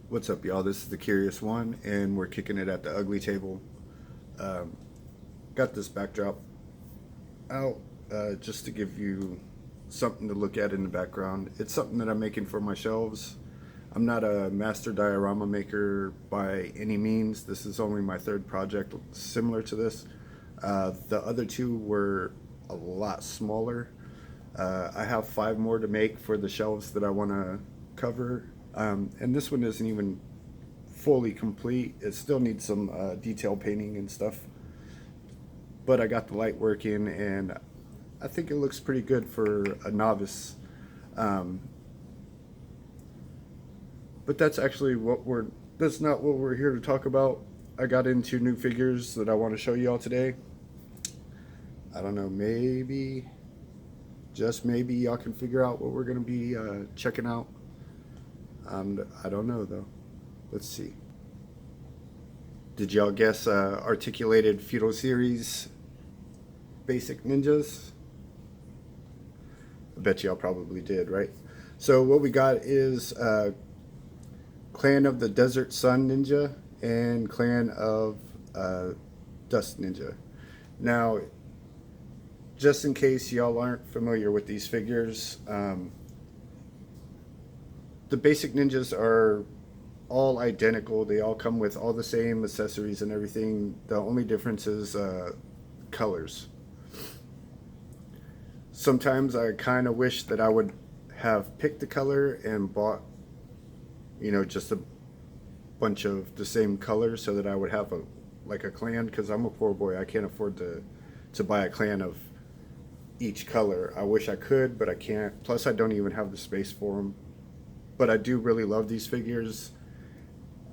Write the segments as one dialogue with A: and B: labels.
A: What's up, y'all? This is the Curious One, and we're kicking it at the ugly table. Um, got this backdrop out just to give you something to look at in the background. It's something that I'm making for my shelves. I'm not a master diorama maker by any means. This is only my third project similar to this. The other two were a lot smaller. I have five more to make for the shelves that I want to cover. And this one isn't even fully complete. It still needs some detail painting and stuff. But I got the light working, and I think it looks pretty good for a novice. Um, but that's not what we're here to talk about. I got into new figures that I want to show y'all today. I don't know, maybe, just maybe, y'all can figure out what we're going to be checking out. I don't know though. Let's see. Did y'all guess articulated feudal series basic ninjas? I bet y'all probably did, right? So what we got is Clan of the Desert Sun Ninja and Clan of Dusk Ninja. Now, just in case y'all aren't familiar with these figures, the basic ninjas are all identical. They all come with all the same accessories and everything. The only difference is colors. Sometimes I kind of wish that I would have picked the color and bought, just a bunch of the same color so that I would have a clan, because I'm a poor boy. I can't afford to buy a clan of each color. I wish I could, but I can't. Plus, I don't even have the space for them. But I do really love these figures,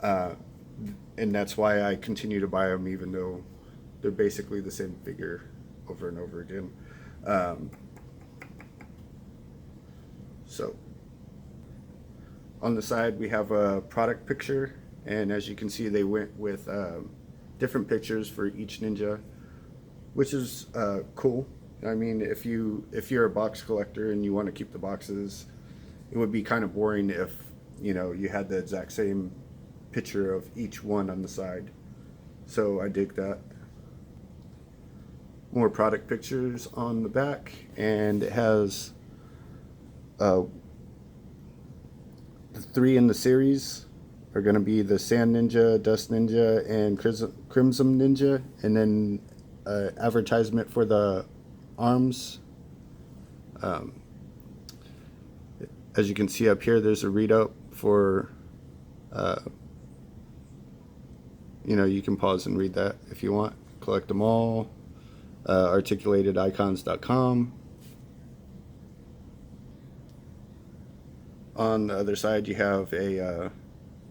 A: and that's why I continue to buy them, even though they're basically the same figure over and over again. Um, so on the side we have a product picture, and as you can see, they went with different pictures for each ninja, which is cool. I mean, if you're a box collector and you want to keep the boxes, it would be kind of boring if you had the exact same picture of each one on the side. So I dig that. More product pictures on the back, and it has uh, the three in the series are going to be the Sand Ninja, Dust Ninja, and Crimson Ninja, and then advertisement for the arms. Um, as you can see up here, there's a read up for, uh, you can pause and read that if you want. Collect them all. Articulatedicons.com. On the other side, you have a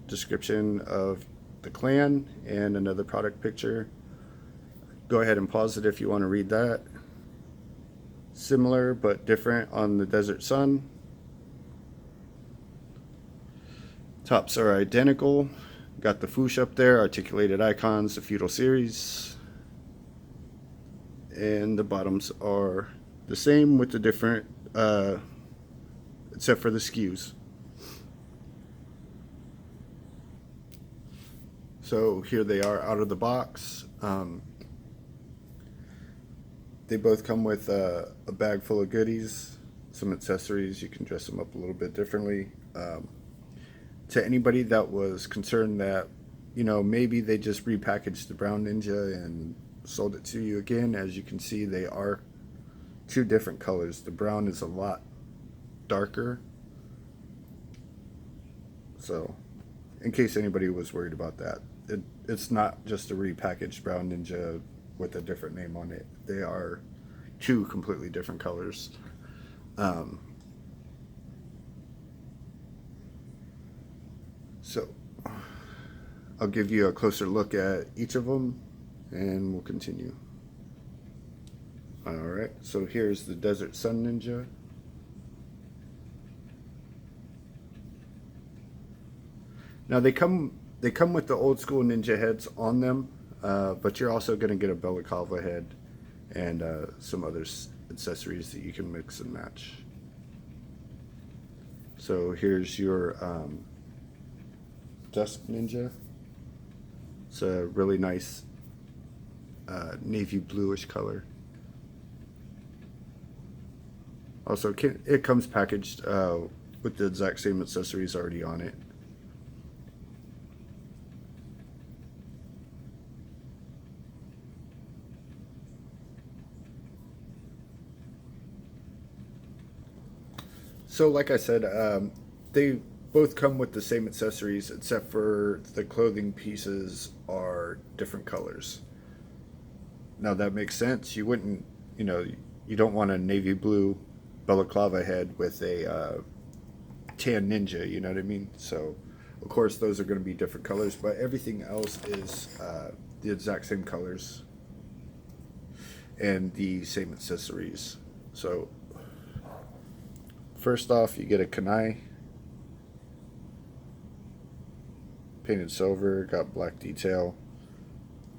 A: description of the clan and another product picture. Go ahead and pause it if you want to read that. Similar but different on the Desert Sun. Tops are identical. Got the Foosh up there, Articulated Icons, the Feudal Series. And the bottoms are the same with the different, except for the skews. So here they are out of the box. They both come with a bag full of goodies, some accessories. You can dress them up a little bit differently. To anybody that was concerned that, maybe they just repackaged the Brown Ninja and sold it to you again, as you can see, they are two different colors. The brown is a lot darker. So, in case anybody was worried about that, it's not just a repackaged Brown Ninja with a different name on it. They are two completely different colors. So I'll give you a closer look at each of them, and we'll continue. Alright, so here's the Desert Sun Ninja. Now they come with the old school ninja heads on them, but you're also going to get a balaclava head and some other accessories that you can mix and match. So here's your Dusk Ninja. It's a really nice navy bluish color. Also, it comes packaged with the exact same accessories already on it. So, like I said, they both come with the same accessories, except for the clothing pieces are different colors. Now that makes sense. You wouldn't, you don't want a navy blue balaclava head with a tan ninja. You know what I mean? So, of course, those are going to be different colors, but everything else is the exact same colors and the same accessories. So, first off, you get a kunai, painted silver, got black detail,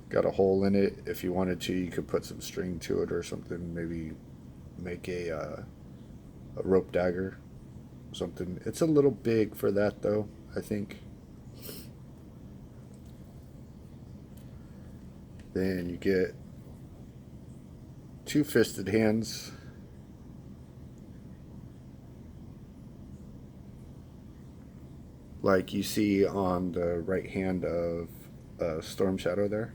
A: got a hole in it. If you wanted to, you could put some string to it or something. Maybe make a rope dagger, something. It's a little big for that, though, I think. Then you get two fisted hands. Like you see on the right hand of Storm Shadow there.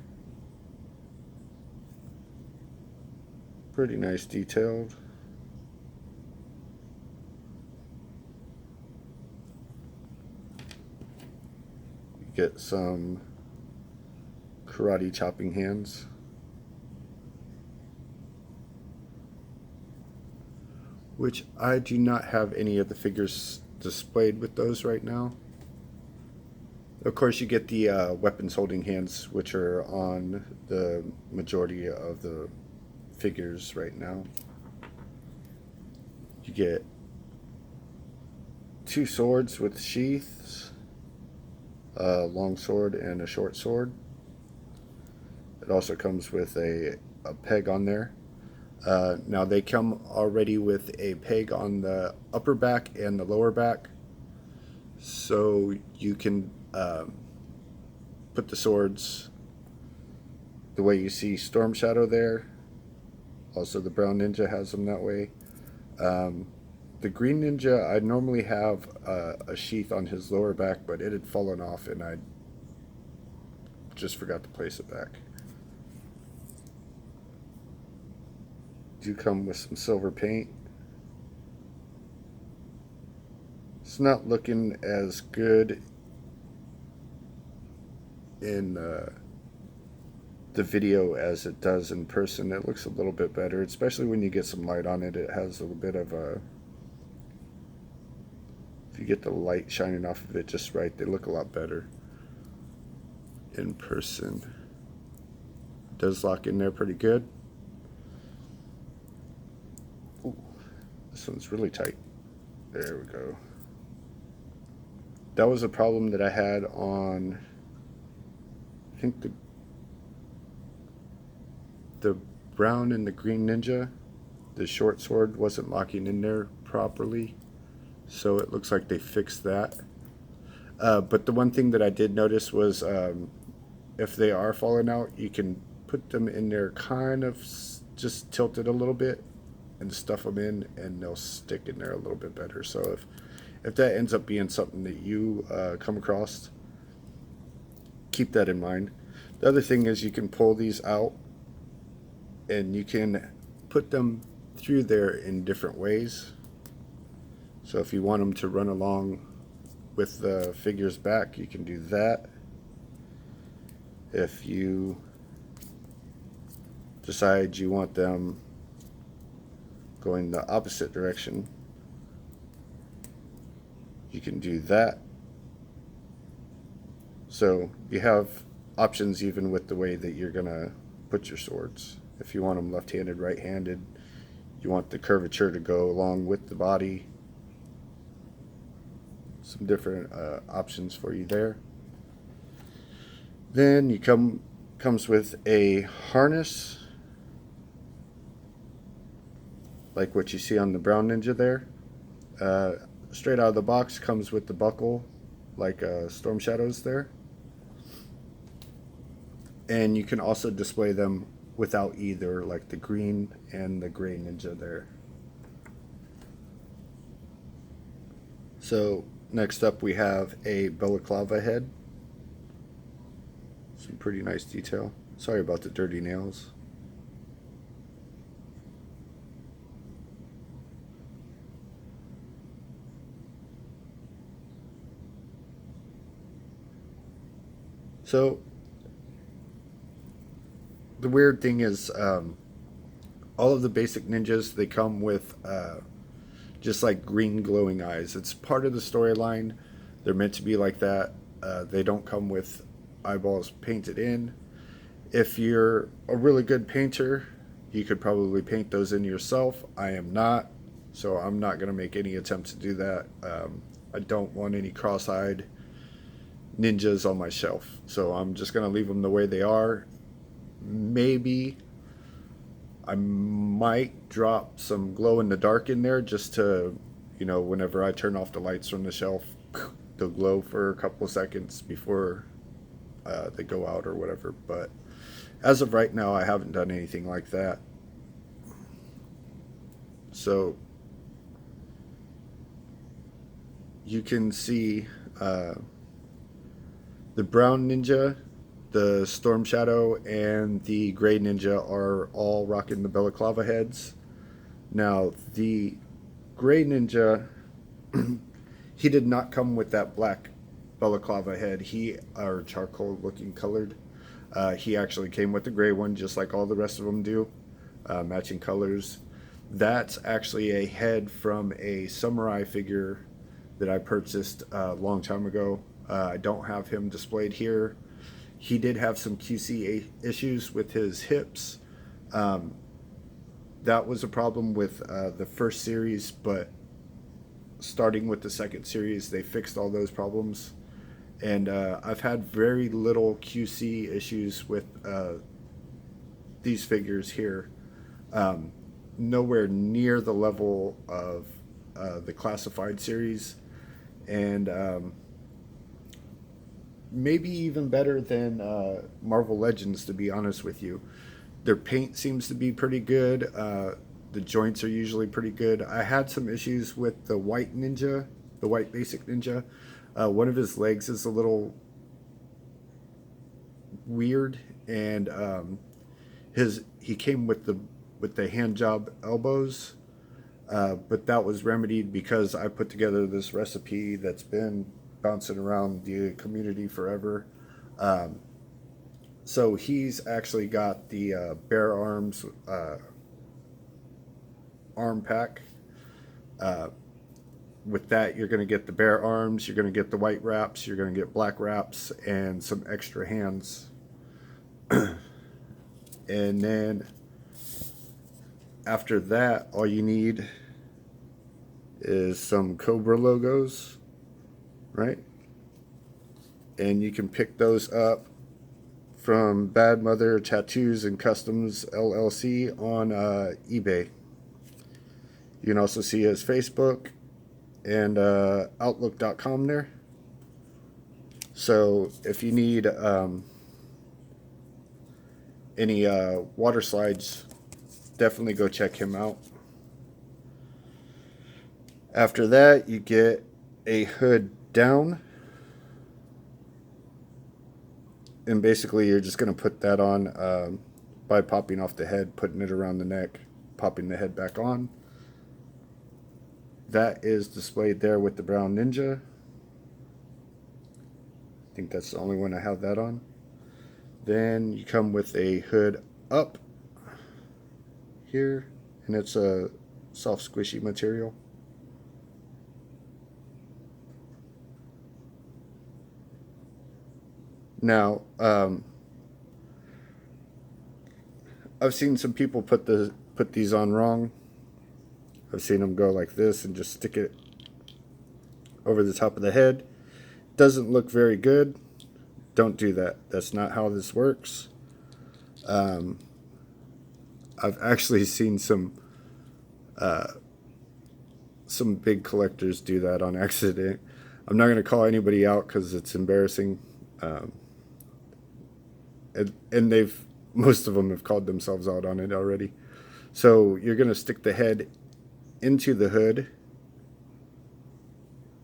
A: Pretty nice detailed. You get some karate chopping hands. Which I do not have any of the figures displayed with those right now. Of course, you get the weapons holding hands, which are on the majority of the figures right now. You get two swords with sheaths, a long sword and a short sword. It also comes with a peg on there. Now they come already with a peg on the upper back and the lower back, so you can put the swords the way you see Storm Shadow there. Also, the brown ninja has them that way. The green ninja, I normally have a sheath on his lower back, but it had fallen off and I just forgot to place it back. Do come with some silver paint. It's not looking as good in the video as it does in person. It looks a little bit better, especially when you get some light on it. It has a little bit of a, if you get the light shining off of it just right, they look a lot better in person. It does lock in there pretty good. Ooh, this one's really tight. There we go. That was a problem that I had on, I think, the brown and the green ninja. The short sword wasn't locking in there properly, so it looks like they fixed that. But the one thing that I did notice was if they are falling out, you can put them in there kind of just tilted a little bit and stuff them in, and they'll stick in there a little bit better. So if that ends up being something that you come across, keep that in mind. The other thing is you can pull these out and you can put them through there in different ways. So if you want them to run along with the figure's back, you can do that. If you decide you want them going the opposite direction, you can do that. So you have options even with the way that you're gonna put your swords. If you want them left-handed, right-handed, you want the curvature to go along with the body. Some different options for you there. Then you comes with a harness, like what you see on the brown ninja there. Straight out of the box comes with the buckle like storm shadows there. And you can also display them without either, like the green and the gray ninja there. So next up we have a balaclava head. Some pretty nice detail. Sorry about the dirty nails. So the weird thing is, all of the basic ninjas, they come with just like green glowing eyes. It's part of the storyline. They're meant to be like that. They don't come with eyeballs painted in. If you're a really good painter, you could probably paint those in yourself. I am not, so I'm not going to make any attempt to do that. I don't want any cross-eyed ninjas on my shelf, so I'm just going to leave them the way they are. Maybe I might drop some glow in the dark in there just to, whenever I turn off the lights from the shelf, they'll glow for a couple of seconds before they go out or whatever. But as of right now, I haven't done anything like that. So you can see the brown ninja, the storm shadow, and the gray ninja are all rocking the balaclava heads. Now the gray ninja, he did not come with that black balaclava head. Or charcoal looking colored. He actually came with the gray one, just like all the rest of them do, matching colors. That's actually a head from a samurai figure that I purchased a long time ago. I don't have him displayed here. He did have some QC issues with his hips. That was a problem with the first series, but starting with the second series, they fixed all those problems. And I've had very little QC issues with these figures here. Nowhere near the level of the classified series. And maybe even better than Marvel Legends, to be honest with you. Their paint seems to be pretty good. The joints are usually pretty good. I had some issues with the white ninja, the white basic ninja. One of his legs is a little weird, and he came with the hand job elbows, but that was remedied because I put together this recipe that's been bouncing around the community forever. So he's actually got the bare arms arm pack. With that, you're going to get the bare arms, you're going to get the white wraps, you're going to get black wraps, and some extra hands. And then after that, all you need is some Cobra logos, right? And you can pick those up from Bad Mother Tattoos and Customs LLC on eBay. You can also see his Facebook and Outlook.com there. So if you need any water slides, definitely go check him out. After that, you get a hood down. And basically you're just going to put that on by popping off the head, putting it around the neck, popping the head back on. That is displayed there with the brown ninja. I think that's the only one I have that on. Then you come with a hood up here, and it's a soft squishy material. Now, I've seen some people put these on wrong. I've seen them go like this and just stick it over the top of the head. Doesn't look very good. Don't do that. That's not how this works. I've actually seen some big collectors do that on accident. I'm not going to call anybody out because it's embarrassing. And they've, most of them have called themselves out on it already. So you're going to stick the head into the hood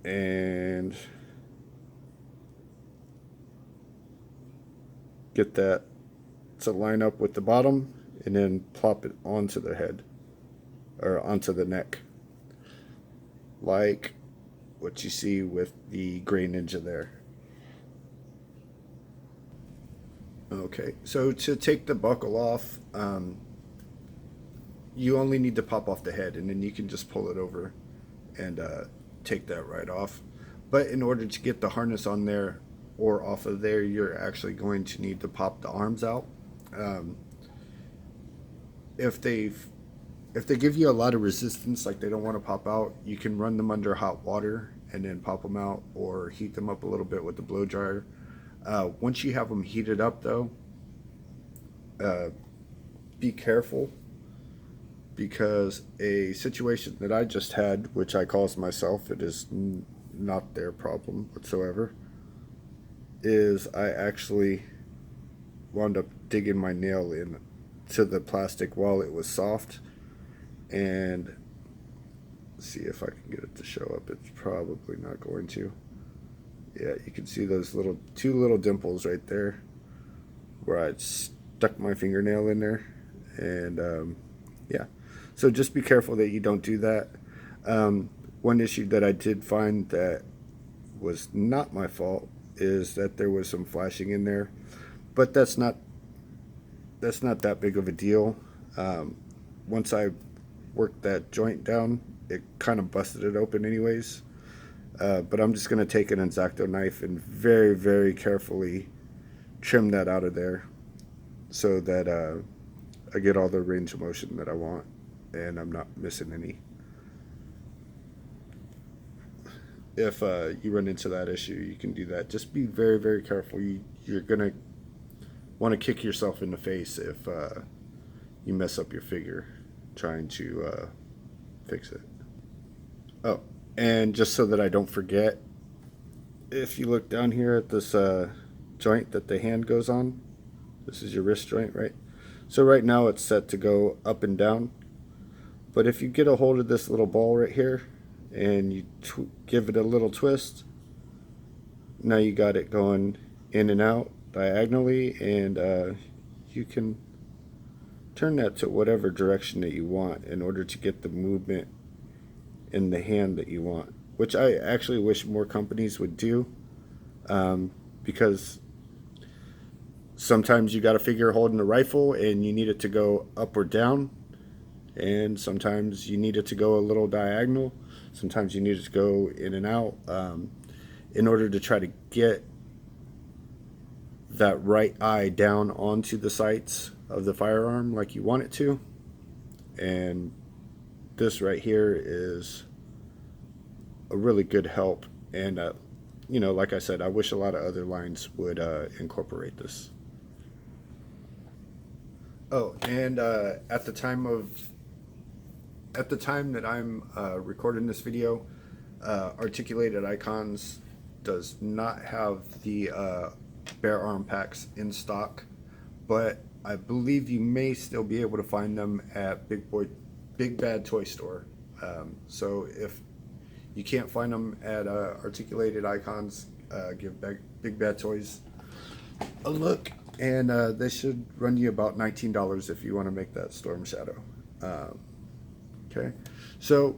A: and get that to line up with the bottom, and then plop it onto the head or onto the neck, like what you see with the Gray Ninja there. Okay, so to take the buckle off, you only need to pop off the head, and then you can just pull it over and take that right off. But in order to get the harness on there or off of there, you're actually going to need to pop the arms out. If they give you a lot of resistance, like they don't want to pop out, you can run them under hot water and then pop them out, or heat them up a little bit with the blow dryer. Once you have them heated up, though, be careful, because a situation that I just had, which I caused myself, it is not their problem whatsoever, is I actually wound up digging my nail in to the plastic while it was soft. And see if I can get it to show up. It's probably not going to. Yeah, you can see those two little dimples right there where I stuck my fingernail in there. And yeah, so just be careful that you don't do that. One issue that I did find that was not my fault is that there was some flashing in there, but that's not that big of a deal. Once I worked that joint down, it kind of busted it open anyways. But I'm just going to take an X-Acto knife and very, very carefully trim that out of there so that I get all the range of motion that I want and I'm not missing any. If you run into that issue, you can do that. Just be very, very careful. You're going to want to kick yourself in the face if you mess up your figure trying to fix it. Oh, and just so that I don't forget, if you look down here at this joint that the hand goes on, this is your wrist joint, right? So right now it's set to go up and down, but if you get a hold of this little ball right here and you give it a little twist, now you got it going in and out diagonally, and you can turn that to whatever direction that you want in order to get the movement in the hand that you want, which I actually wish more companies would do, because sometimes you got a figure holding a rifle and you need it to go up or down, and sometimes you need it to go a little diagonal, sometimes you need it to go in and out, in order to try to get that right eye down onto the sights of the firearm like you want it to. And this right here is a really good help. And you know, like I said, I wish a lot of other lines would incorporate this. Oh, and at the time that I'm recording this video, Articulated Icons does not have the bare arm packs in stock, but I believe you may still be able to find them at Big Bad Toy Store. So if you can't find them at Articulated Icons, give Big Bad Toys a look, and they should run you about $19 if you want to make that Storm Shadow. Okay, so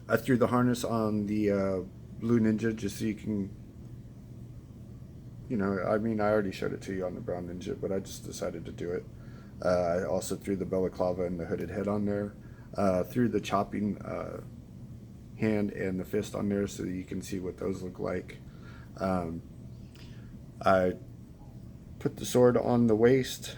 A: I threw the harness on the Blue Ninja just so you can, you know, I mean, I already showed it to you on the Brown Ninja, but I just decided to do it. I also threw the balaclava and the hooded head on there. Threw the chopping hand and the fist on there so that you can see what those look like. I put the sword on the waist,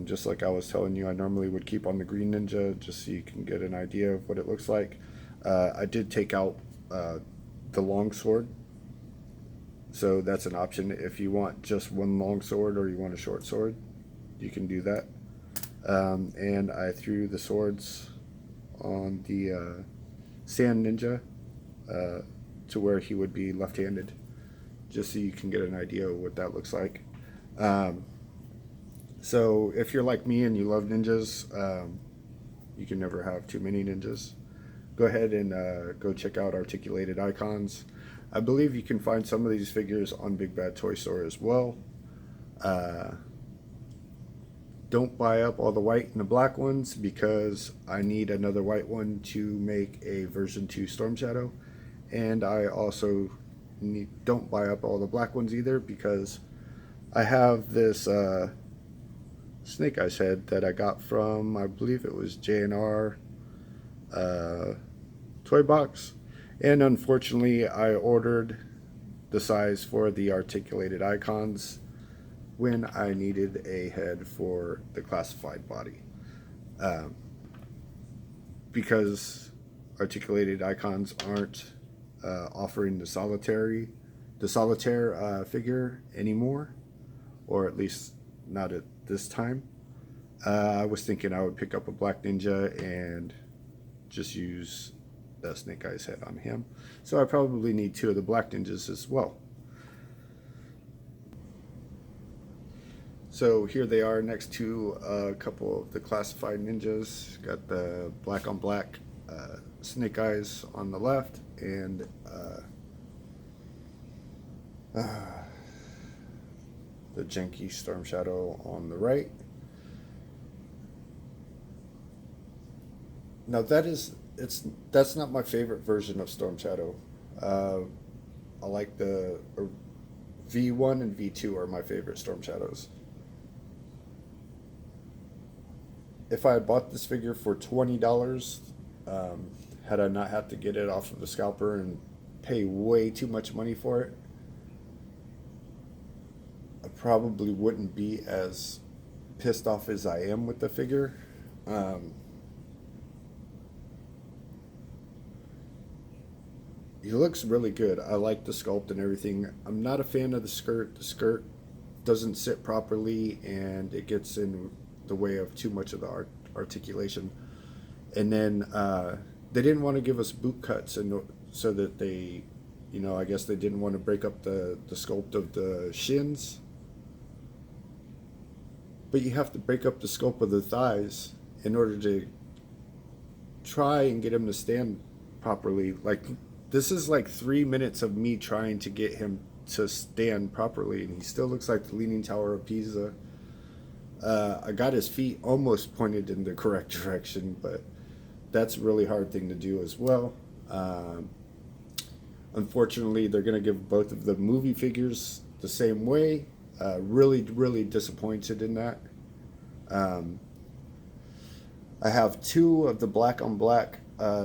A: just like I was telling you I normally would keep on the Green Ninja, just so you can get an idea of what it looks like. I did take out the long sword, so that's an option. If you want just one long sword or you want a short sword, you can do that. And I threw the swords on the Sand Ninja, to where he would be left-handed, just so you can get an idea of what that looks like. Um, so if you're like me and you love ninjas, you can never have too many ninjas. Go ahead and go check out Articulated Icons. I believe you can find some of these figures on Big Bad Toy Store as well. Don't buy up all the white and the black ones, because I need another white one to make a version 2 Storm Shadow. And I also don't buy up all the black ones either, because I have this Snake Eyes head that I got from, I believe it was J&R Toy Box. And unfortunately, I ordered the size for the Articulated Icons when I needed a head for the classified body. Because Articulated Icons aren't offering the solitaire figure anymore, or at least not at this time. I was thinking I would pick up a Black Ninja and just use the Snake Eyes head on him. So I probably need 2 of the Black Ninjas as well. So here they are next to a couple of the classified ninjas. Got the black on black Snake Eyes on the left, and the janky Storm Shadow on the right. Now that's not my favorite version of Storm Shadow. I like the V1 and V2 are my favorite Storm Shadows. If I had bought this figure for $20, had I not had to get it off of the scalper and pay way too much money for it, I probably wouldn't be as pissed off as I am with the figure. He looks really good. I like the sculpt and everything. I'm not a fan of the skirt. The skirt doesn't sit properly, and it gets in the way of too much of the articulation. And then they didn't want to give us boot cuts, and so that they, I guess they didn't want to break up the sculpt of the shins. But you have to break up the sculpt of the thighs in order to try and get him to stand properly. Like, this is like 3 minutes of me trying to get him to stand properly, and he still looks like the Leaning Tower of Pisa. I got his feet almost pointed in the correct direction, but that's a really hard thing to do as well. Unfortunately, they're going to give both of the movie figures the same way. Really, really disappointed in that. I have 2 of the black on black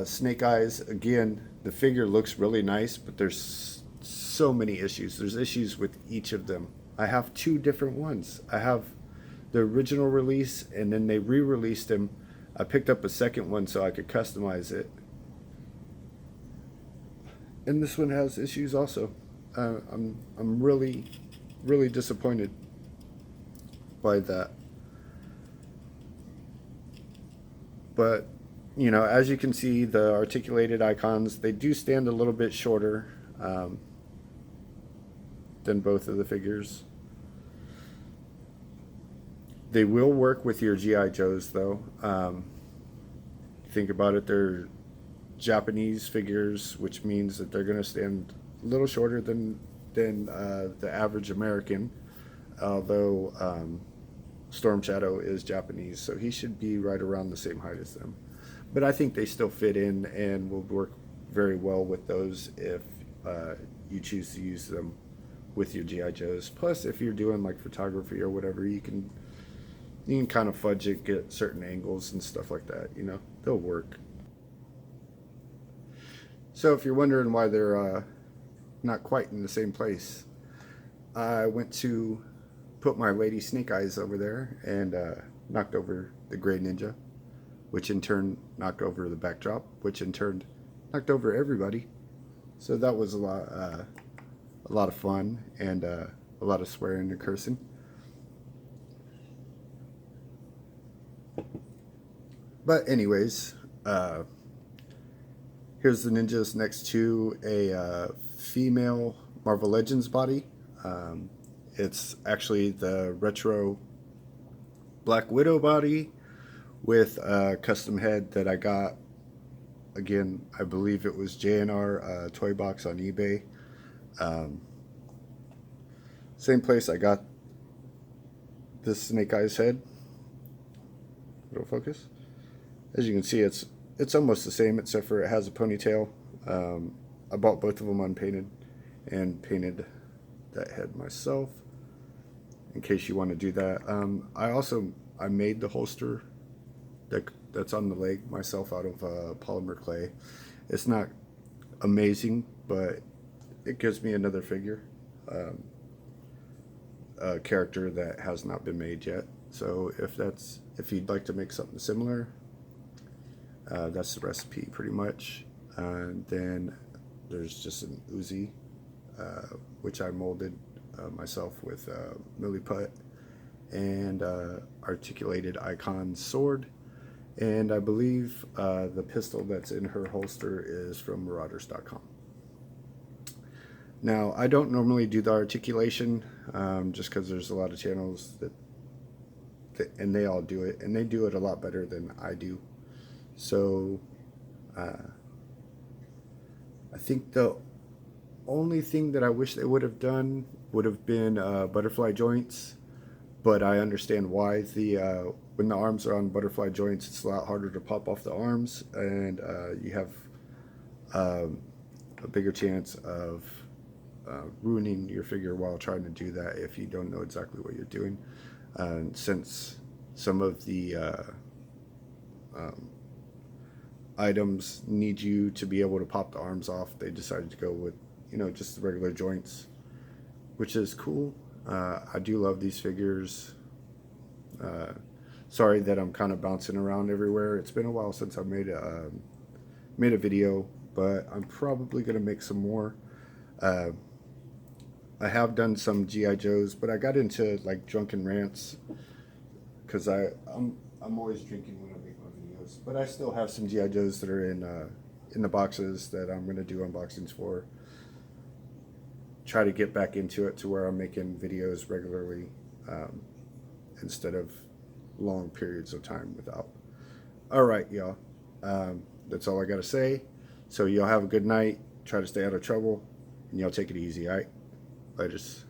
A: Snake Eyes. Again, the figure looks really nice, but there's so many issues. There's issues with each of them. I have 2 different ones. I have the original release, and then they re-released him. I picked up a second one so I could customize it. And this one has issues also. I'm really, really disappointed by that. But, as you can see, the Articulated Icons, they do stand a little bit shorter than both of the figures. They will work with your G.I. Joes, though. Think about it, they're Japanese figures, which means that they're going to stand a little shorter than the average American, although Storm Shadow is Japanese, so he should be right around the same height as them. But I think they still fit in and will work very well with those if you choose to use them with your G.I. Joes. Plus, if you're doing like photography or whatever, you can kind of fudge it, get certain angles and stuff like that. They'll work. So if you're wondering why they're not quite in the same place, I went to put my Lady Snake Eyes over there and knocked over the Gray Ninja, which in turn knocked over the backdrop, which in turn knocked over everybody. So that was a lot of fun, and a lot of swearing and cursing. But anyways, Here's the ninjas next to a female Marvel Legends body. It's actually the retro Black Widow body with a custom head that I got. Again, I believe it was JNR Toy Box on eBay. Um, Same place I got this Snake Eyes head. It'll focus. As you can see, it's almost the same except for it has a ponytail. I bought both of them unpainted and painted that head myself in case you want to do that. I made the holster that's on the leg myself out of polymer clay. It's not amazing, but it gives me another figure, a character that has not been made yet. So if you'd like to make something similar, that's the recipe pretty much. And then there's just an Uzi, which I molded myself with milliput and articulated icon sword. And I believe the pistol that's in her holster is from Marauders.com. Now, I don't normally do the articulation just because there's a lot of channels and they all do it, and they do it a lot better than I do. So I think the only thing that I wish they would have done would have been butterfly joints, but I understand why. When the arms are on butterfly joints, it's a lot harder to pop off the arms, and you have a bigger chance of ruining your figure while trying to do that if you don't know exactly what you're doing. Since some of the items need you to be able to pop the arms off, they decided to go with, just the regular joints, which is cool. I do love these figures. Sorry that I'm kind of bouncing around everywhere. It's been a while since I made a video, but I'm probably gonna make some more. I have done some GI Joes, but I got into like drunken rants because I'm always drinking when I make my videos. But I still have some GI Joes that are in the boxes that I'm gonna do unboxings for. Try to get back into it to where I'm making videos regularly instead of long periods of time without. All right, y'all. That's all I got to say. So y'all have a good night. Try to stay out of trouble, and y'all take it easy, all right? Laters.